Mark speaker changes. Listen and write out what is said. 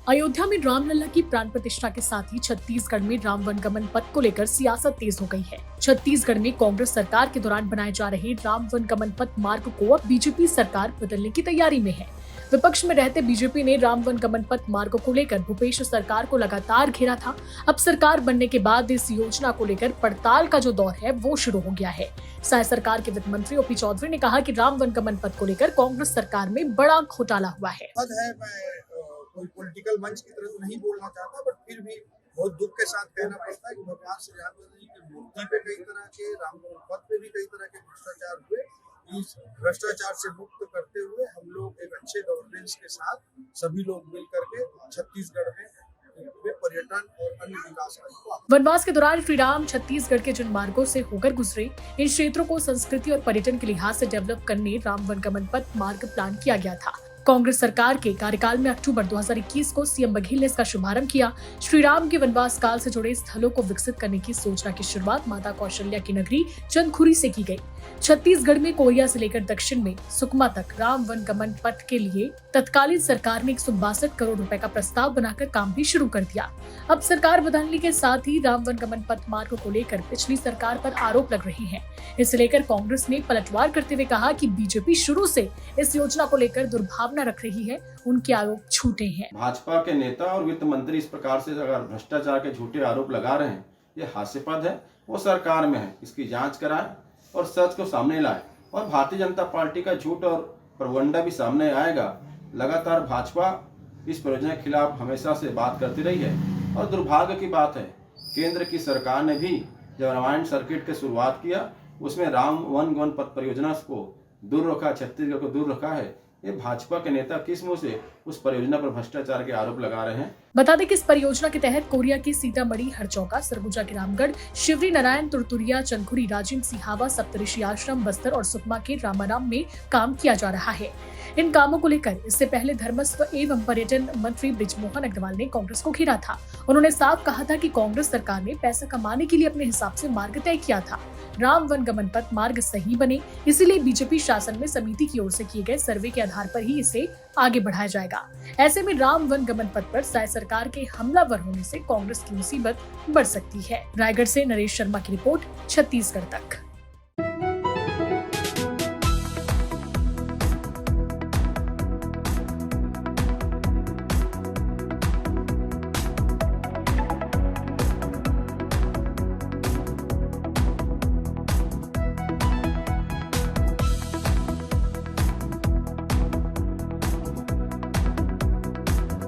Speaker 1: अयोध्या में रामलला की प्राण प्रतिष्ठा के साथ ही छत्तीसगढ़ में राम वनगमन पथ को लेकर सियासत तेज हो गई है। छत्तीसगढ़ में कांग्रेस सरकार के दौरान बनाए जा रहे राम वनगमन पथ मार्ग को अब बीजेपी सरकार बदलने की तैयारी में है। विपक्ष में रहते बीजेपी ने राम वनगमन पथ मार्ग को लेकर भूपेश सरकार को लगातार घेरा था। अब सरकार बनने के बाद इस योजना को लेकर पड़ताल का जो दौर है वो शुरू हो गया है। साय सरकार के वित्त मंत्री ओपी चौधरी ने कहा कि राम वनगमन पथ को लेकर कांग्रेस सरकार में बड़ा घोटाला हुआ है।
Speaker 2: कोई पॉलिटिकल मंच की तरह तो नहीं बोलना चाहता, बट फिर भी बहुत दुख के साथ कहना पड़ता है कि भगवान श्री रामचंद्र जी की मूर्ति पे कई तरह के, राम पथ पे भी कई तरह के भ्रष्टाचार हुए। इस भ्रष्टाचार से मुक्त करते हुए हम लोग एक अच्छे गवर्नेंस के साथ सभी लोग मिल करके छत्तीसगढ़ में पर्यटन और अन्य विकास को।
Speaker 1: वनवास के दौरान श्री राम छत्तीसगढ़ के जिन मार्गों से होकर गुजरे, इन क्षेत्रों को संस्कृति और पर्यटन के लिहाज से डेवलप करने राम वनगमन पथ मार्ग प्लान किया गया था। कांग्रेस सरकार के कार्यकाल में अक्टूबर 2021 को सीएम बघेल ने इसका शुभारंभ किया। श्री राम के वनवास काल से जुड़े स्थलों को विकसित करने की योजना की शुरुआत माता कौशल्या की नगरी चंदखुरी से की गई। छत्तीसगढ़ में कोरिया से लेकर दक्षिण में सुकमा तक राम वनगमन पथ के लिए तत्कालीन सरकार ने 162 करोड़ रुपए का प्रस्ताव बनाकर काम भी शुरू कर दिया। अब सरकार बदलने के साथ ही राम वनगमन पथ मार्ग को लेकर पिछली सरकार पर आरोप लग रहे हैं। इसे लेकर कांग्रेस ने पलटवार करते हुए कहा कि बीजेपी शुरू से इस योजना को लेकर दुर्भावना रख रही है, उनके आरोप झूठे हैं।
Speaker 3: भाजपा के नेता और वित्त मंत्री इस प्रकार से अगर भ्रष्टाचार के झूठे आरोप लगा रहे हैं, ये हास्यास्पद है। वो सरकार में है, इसकी जांच कराए और सच को सामने लाए और भारतीय जनता पार्टी का झूठ और प्रवंडा भी सामने आएगा। लगातार भाजपा इस परियोजना के खिलाफ हमेशा से बात करती रही है और दुर्भाग्य की बात है, केंद्र की सरकार ने भी जब रामायण सर्किट की शुरुआत किया, उसमें राम वनगमन पथ परियोजना को दूर रखा, छत्तीसगढ़ को दूर रखा है। ये भाजपा के नेता किस मुंह से उस परियोजना पर भ्रष्टाचार के आरोप लगा रहे हैं।
Speaker 1: बता दें कि इस परियोजना के तहत कोरिया के सीतामढ़ी, हरचौका, सरगुजा के रामगढ़, शिवरी नारायण, तुरतुरिया, चंदखुरी, राजिम, सिहावा, सप्तऋषि आश्रम, बस्तर और सुकमा के रामाराम में काम किया जा रहा है। इन कामों को लेकर इससे पहले धर्मस्व एवं पर्यटन मंत्री बृजमोहन अग्रवाल ने कांग्रेस को घेरा था। उन्होंने साफ कहा था कि कांग्रेस सरकार ने पैसा कमाने के लिए अपने हिसाब से मार्ग तय किया था। राम वनगमन पथ मार्ग सही बने, इसीलिए बीजेपी शासन में समिति की ओर से किए गए सर्वे के आधार पर ही इसे आगे बढ़ाया जाएगा। ऐसे में राम वनगमन पथ पर साय सरकार के हमलावर होने से कांग्रेस की मुसीबत बढ़ सकती है। रायगढ़ से नरेश शर्मा की रिपोर्ट, छत्तीसगढ़ तक।